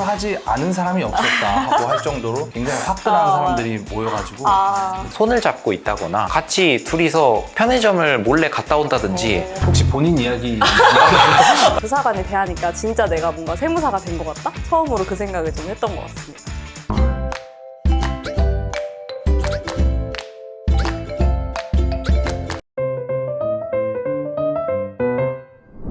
세무를 하지 않은 사람이 없었다 하고 할 정도로 굉장히 화끈한 사람들이 모여가지고 손을 잡고 있다거나 같이 둘이서 편의점을 몰래 갔다 온다든지 혹시 본인 이야기 부사관에 대하니까 진짜 내가 뭔가 세무사가 된 것 같다? 처음으로 그 생각을 좀 했던 것 같습니다.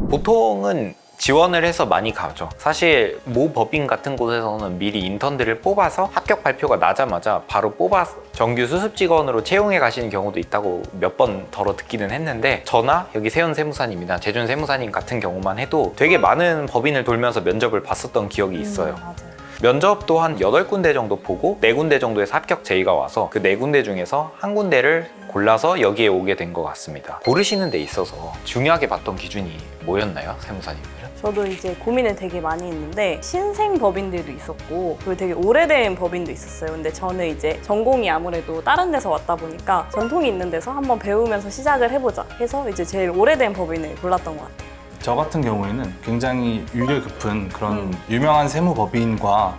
보통은 지원을 해서 많이 가죠. 사실 모 법인 같은 곳에서는 미리 인턴들을 뽑아서 합격 발표가 나자마자 바로 뽑아서 정규 수습 직원으로 채용해 가시는 경우도 있다고 몇 번 덜어 듣기는 했는데, 저나 여기 세훈 세무사님이나 재준 세무사님 같은 경우만 해도 되게 많은 법인을 돌면서 면접을 봤었던 기억이 있어요. 맞아요. 면접도 한 8군데 정도 보고 4군데 정도에서 합격 제의가 와서 그 4군데 중에서 한 군데를 골라서 여기에 오게 된 것 같습니다. 고르시는 데 있어서 중요하게 봤던 기준이 뭐였나요, 세무사님들은? 저도 이제 고민을 되게 많이 했는데 신생 법인들도 있었고 그리고 되게 오래된 법인도 있었어요. 근데 저는 이제 전공이 아무래도 다른 데서 왔다 보니까 전통이 있는 데서 한번 배우면서 시작을 해보자 해서 이제 제일 오래된 법인을 골랐던 것 같아요. 저 같은 경우에는 굉장히 유려 깊은 그런 유명한 세무법인과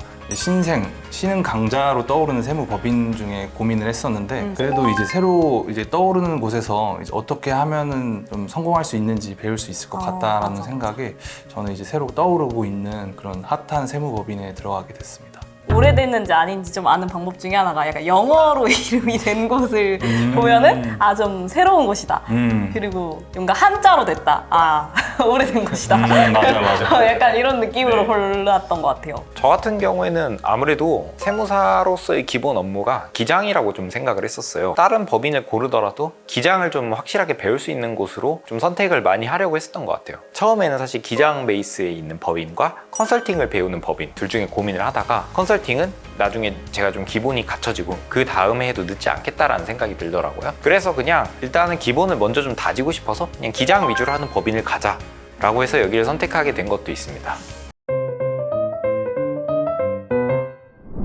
신흥 강자로 떠오르는 세무법인 중에 고민을 했었는데 그래도 이제 새로 이제 떠오르는 곳에서 이제 어떻게 하면은 좀 성공할 수 있는지 배울 수 있을 것 같다라는 맞아. 생각에 저는 이제 새로 떠오르고 있는 그런 핫한 세무법인에 들어가게 됐습니다. 오래됐는지 아닌지 좀 아는 방법 중에 하나가 약간 영어로 이름이 된 곳을 보면은 좀 새로운 곳이다. 그리고 뭔가 한자로 됐다. 오래된 곳이다. 맞아. 약간 이런 느낌으로 골랐던 것 같아요. 저 같은 경우에는 아무래도 세무사로서의 기본 업무가 기장이라고 좀 생각을 했었어요. 다른 법인을 고르더라도 기장을 좀 확실하게 배울 수 있는 곳으로 좀 선택을 많이 하려고 했었던 것 같아요. 처음에는 사실 기장 베이스에 있는 법인과 컨설팅을 배우는 법인 둘 중에 고민을 하다가 컨설팅은 나중에 제가 좀 기본이 갖춰지고 그 다음에 해도 늦지 않겠다라는 생각이 들더라고요. 그래서 그냥 일단은 기본을 먼저 좀 다지고 싶어서 그냥 기장 위주로 하는 법인을 가자 라고 해서 여기를 선택하게 된 것도 있습니다.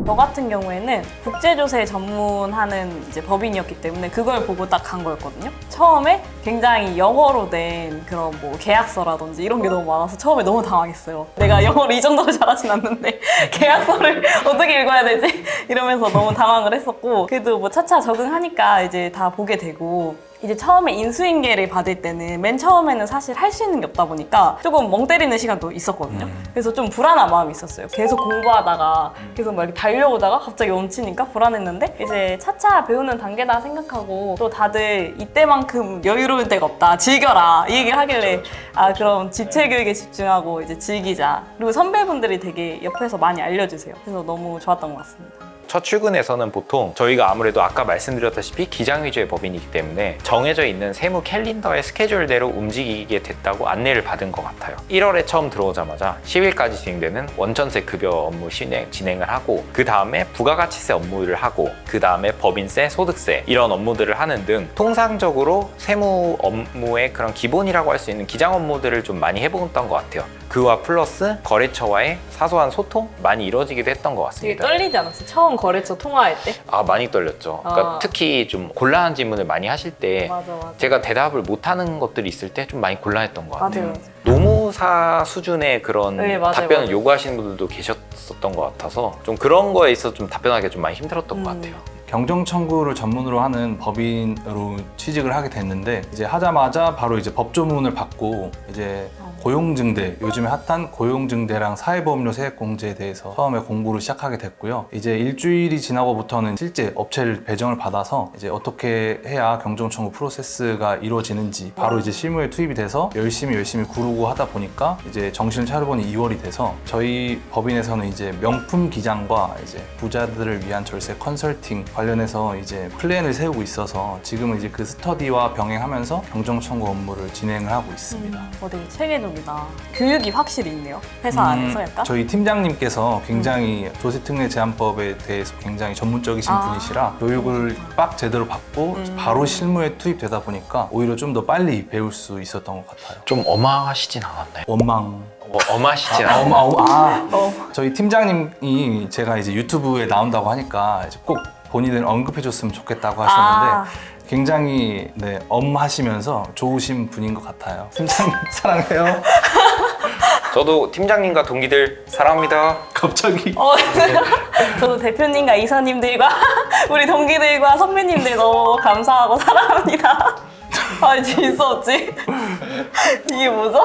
저 같은 경우에는 국제조세 전문하는 이제 법인이었기 때문에 그걸 보고 딱 간 거였거든요. 처음에 굉장히 영어로 된 그런 뭐 계약서라든지 이런 게 너무 많아서 처음에 너무 당황했어요. 내가 영어를 이 정도로 잘하진 않는데 계약서를 어떻게 읽어야 되지? 이러면서 너무 당황을 했었고, 그래도 뭐 차차 적응하니까 이제 다 보게 되고, 이제 처음에 인수인계를 받을 때는 맨 처음에는 사실 할 수 있는 게 없다 보니까 조금 멍 때리는 시간도 있었거든요. 그래서 좀 불안한 마음이 있었어요. 계속 공부하다가 계속 막 이렇게 달려오다가 갑자기 멈추니까 불안했는데, 이제 차차 배우는 단계다 생각하고 또 다들 이때만큼 여유로울 때가 없다, 즐겨라 이 얘기를 하길래 그럼 집체교육에 집중하고 이제 즐기자. 그리고 선배분들이 되게 옆에서 많이 알려주세요. 그래서 너무 좋았던 것 같습니다. 첫 출근에서는 보통 저희가 아무래도 아까 말씀드렸다시피 기장 위주의 법인이기 때문에 정해져 있는 세무 캘린더의 스케줄대로 움직이게 됐다고 안내를 받은 것 같아요. 1월에 처음 들어오자마자 10일까지 진행되는 원천세 급여 업무 진행을 하고, 그 다음에 부가가치세 업무를 하고, 그 다음에 법인세, 소득세 이런 업무들을 하는 등 통상적으로 세무 업무의 그런 기본이라고 할 수 있는 기장 업무들을 좀 많이 해보았던 것 같아요. 그와 플러스 거래처와의 사소한 소통 많이 이루어지기도 했던 것 되게 같습니다. 떨리지 않았어요? 처음 거래처 통화할 때? 많이 떨렸죠. 그러니까 특히 좀 곤란한 질문을 많이 하실 때 맞아. 제가 대답을 못하는 것들이 있을 때 좀 많이 곤란했던 것 같아요. 맞아요. 노무사 수준의 그런 네, 맞아요, 답변을 맞아요. 요구하시는 분들도 계셨었던 것 같아서 좀 그런 거에 있어서 좀 답변하기가 좀 많이 힘들었던 것 같아요. 경정 청구를 전문으로 하는 법인으로 취직을 하게 됐는데, 이제 하자마자 바로 이제 법조문을 받고 이제 고용증대, 요즘에 핫한 고용증대랑 사회보험료 세액공제에 대해서 처음에 공부를 시작하게 됐고요. 이제 일주일이 지나고부터는 실제 업체를 배정을 받아서 이제 어떻게 해야 경정 청구 프로세스가 이루어지는지 바로 이제 실무에 투입이 돼서 열심히 구르고 하다 보니까 이제 정신을 차려보니 2월이 돼서 저희 법인에서는 이제 명품 기장과 이제 부자들을 위한 절세 컨설팅 관련해서 이제 플랜을 세우고 있어서 지금은 이제 그 스터디와 병행하면서 경정 청구 업무를 진행을 하고 있습니다. 되게 체계적이다. 교육이 확실히 있네요. 회사 안에서 약간. 저희 팀장님께서 굉장히 조세특례 제한법에 대해서 굉장히 전문적이신 분이시라 교육을 빡 제대로 받고 바로 실무에 투입되다 보니까 오히려 좀 더 빨리 배울 수 있었던 것 같아요. 좀 어마하시진 않았나요? 원망. 엄하시진 않았나요? 저희 팀장님이 제가 이제 유튜브에 나온다고 하니까 이제 꼭 본인을 언급해줬으면 좋겠다고 하셨는데 굉장히 엄하시면서 좋으신 분인 것 같아요. 팀장님 사랑해요. 저도 팀장님과 동기들 사랑합니다. 갑자기 저도 대표님과 이사님들과 우리 동기들과 선배님들 너무 감사하고 사랑합니다. 아, 질수 없지. 이게 뭐죠?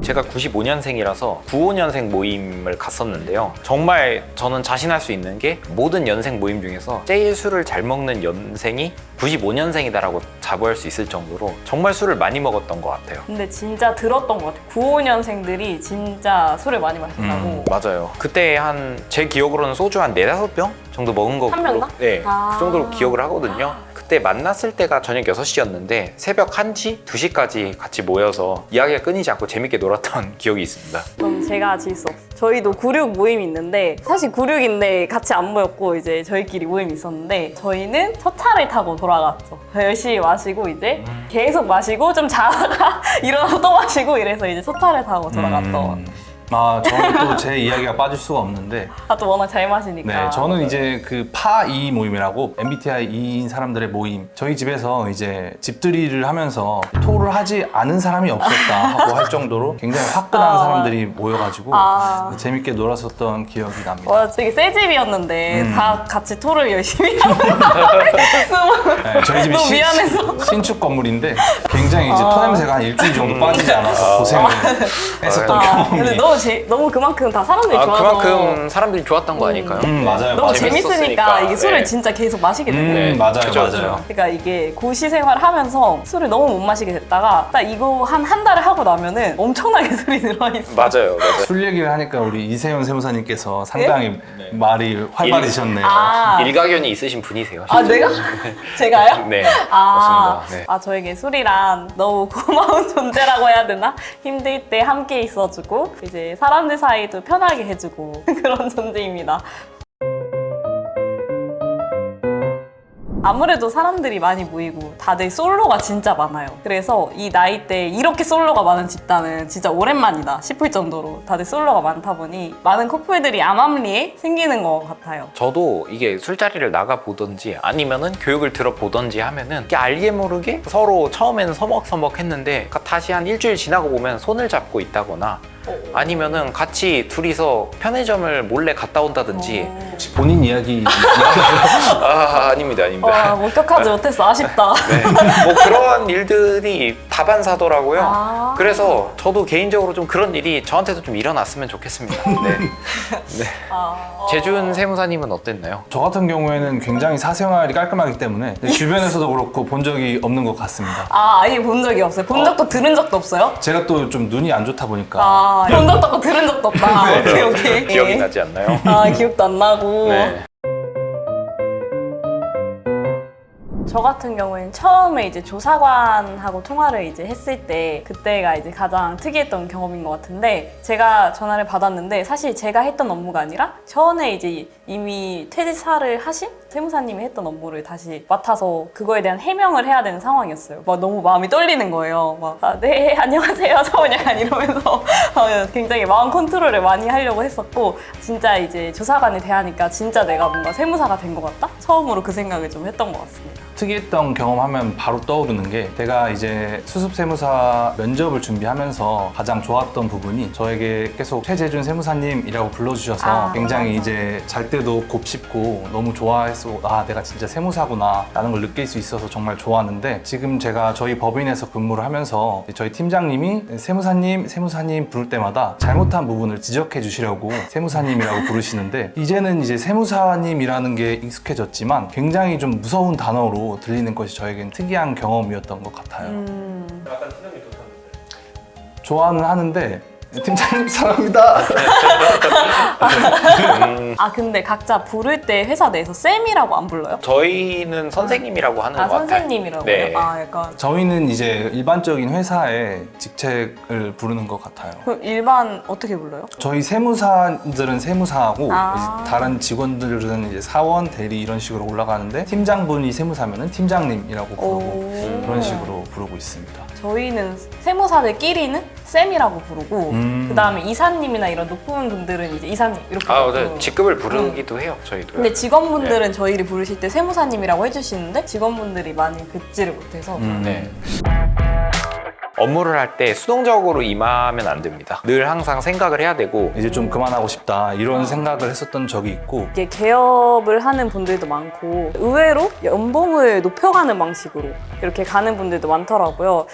제가 95년생이라서 95년생 모임을 갔었는데요. 정말 저는 자신할 수 있는 게 모든 연생 모임 중에서 제일 술을 잘 먹는 연생이 95년생이다라고 자부할 수 있을 정도로 정말 술을 많이 먹었던 것 같아요. 근데 진짜 들었던 것 같아요. 95년생들이 진짜 술을 많이 마신다고. 맞아요. 그때 제 기억으로는 소주 한 4-5병 정도 먹은 거. 한 명당? 네. 아. 그 정도로 기억을 하거든요. 그때 만났을 때가 저녁 6시였는데 새벽 1시, 2시까지 같이 모여서 이야기가 끊이지 않고 재밌게 놀았던 기억이 있습니다. 그럼 제가 질 수 없어요. 저희도 96 모임이 있는데 사실 96인데 같이 안 모였고 이제 저희끼리 모임이 있었는데 저희는 첫 차를 타고 돌아갔죠. 열심히 마시고 이제 계속 마시고 좀 자다가 일어나서 또 마시고 이래서 이제 첫 차를 타고 돌아갔던. 저는 또 제 이야기가 빠질 수가 없는데 또 워낙 잘 마시니까. 네, 저는 이제 그 파2 모임이라고 MBTI 2인 사람들의 모임. 저희 집에서 이제 집들이를 하면서 토를 하지 않은 사람이 없었다 하고 할 정도로 굉장히 화끈한 사람들이 모여가지고 재밌게 놀았었던 기억이 납니다. 되게 새 집이었는데 다 같이 토를 열심히 하고 네, 저희 집이 너무 미안해서. 신축 건물인데 굉장히 이제 토 냄새가 한 일주일 정도 빠지지 않아서 고생을 했었던 근데 경험이. 너무 그만큼 다 사람들이 좋아서 그만큼 사람들이 좋았던 거 아닐까요? 맞아요. 너무 맞아요. 재밌으니까 이게 술을 네. 진짜 계속 마시게 되는 거예요. 맞아요. 그죠, 맞아요. 그죠. 그러니까 이게 고시 생활을 하면서 술을 너무 못 마시게 됐다가 딱 이거 한 달을 하고 나면은 엄청나게 술이 늘어있어. 맞아요. 술 얘기를 하니까 우리 이세윤 세무사님께서 상당히 말이 활발해졌네요. 일가견이 있으신 분이세요. 내가? 제가요? 네, 아, 맞습니다. 네. 저에게 술이란 너무 고마운 존재라고 해야 되나? 힘들 때 함께 있어주고 이제 사람들 사이도 편하게 해주고 그런 존재입니다. 아무래도 사람들이 많이 모이고 다들 솔로가 진짜 많아요. 그래서 이 나이 때 이렇게 솔로가 많은 집단은 진짜 오랜만이다 싶을 정도로 다들 솔로가 많다 보니 많은 커플들이 암암리에 생기는 것 같아요. 저도 이게 술자리를 나가보던지 아니면은 교육을 들어보던지 하면은 이게 알게 모르게 서로 처음에는 서먹서먹 했는데 다시 한 일주일 지나고 보면 손을 잡고 있다거나 아니면은 같이 둘이서 편의점을 몰래 갔다 온다든지. 혹시 본인 이야기 아닙니다. 와, 목격하지 못했어. 아쉽다. 네. 뭐 그런 일들이 다반사더라고요. 그래서 저도 개인적으로 좀 그런 일이 저한테도 좀 일어났으면 좋겠습니다. 네. 재준 세무사님은 어땠나요? 저 같은 경우에는 굉장히 사생활이 깔끔하기 때문에 주변에서도 그렇고 본 적이 없는 것 같습니다. 아예 본 적이 없어요. 본 적도 들은 적도 없어요? 제가 또 좀 눈이 안 좋다 보니까 본 적도 없고 들은 적도 없다. 오케이. 기억이 나지 않나요? 기억도 안 나고. 네. 저 같은 경우에는 처음에 이제 조사관하고 통화를 이제 했을 때 그때가 이제 가장 특이했던 경험인 것 같은데 제가 전화를 받았는데 사실 제가 했던 업무가 아니라 전에 이제 이미 퇴사를 하신 세무사님이 했던 업무를 다시 맡아서 그거에 대한 해명을 해야 되는 상황이었어요. 막 너무 마음이 떨리는 거예요. 네, 안녕하세요. 저 약간 이러면서 굉장히 마음 컨트롤을 많이 하려고 했었고 진짜 이제 조사관에 대하니까 진짜 내가 뭔가 세무사가 된 것 같다? 처음으로 그 생각을 좀 했던 것 같습니다. 특이했던 경험하면 바로 떠오르는 게 제가 이제 수습세무사 면접을 준비하면서 가장 좋았던 부분이 저에게 계속 최재준 세무사님이라고 불러주셔서 굉장히 이제 잘 때도 곱씹고 너무 좋아해서 내가 진짜 세무사구나 라는 걸 느낄 수 있어서 정말 좋았는데 지금 제가 저희 법인에서 근무를 하면서 저희 팀장님이 세무사님 부를 때마다 잘못한 부분을 지적해 주시려고 세무사님이라고 부르시는데 이제는 이제 세무사님이라는 게 익숙해졌지만 굉장히 좀 무서운 단어로 들리는 것이 저에겐 특이한 경험이었던 것 같아요. 약간 팀장님 좋다는데. 좋아는 하는데 팀장님 사랑합니다. 근데 각자 부를 때 회사 내에서 쌤이라고 안 불러요? 저희는 선생님이라고 하는 것 같아요. 선생님이라고요? 네. 약간 저희는 이제 일반적인 회사의 직책을 부르는 것 같아요. 그럼 일반 어떻게 불러요? 저희 세무사들은 세무사하고 아. 이제 다른 직원들은 이제 사원, 대리 이런 식으로 올라가는데 팀장분이 세무사면은 팀장님이라고 부르고 그런 식으로 부르고 있습니다. 저희는 세무사들끼리는 쌤이라고 부르고 그 다음에 이사님이나 이런 높은 분들은 이제 이사님 이렇게 아, 부르고. 맞아요. 직급을 부르기도 해요, 저희도. 근데 직원분들은 저희를 부르실 때 세무사님이라고 해주시는데 직원분들이 많이 듣지를 못해서 네. 업무를 할 때 수동적으로 임하면 안 됩니다. 늘 항상 생각을 해야 되고 이제 좀 그만하고 싶다 이런 생각을 했었던 적이 있고 이게 개업을 하는 분들도 많고 의외로 연봉을 높여가는 방식으로 이렇게 가는 분들도 많더라고요.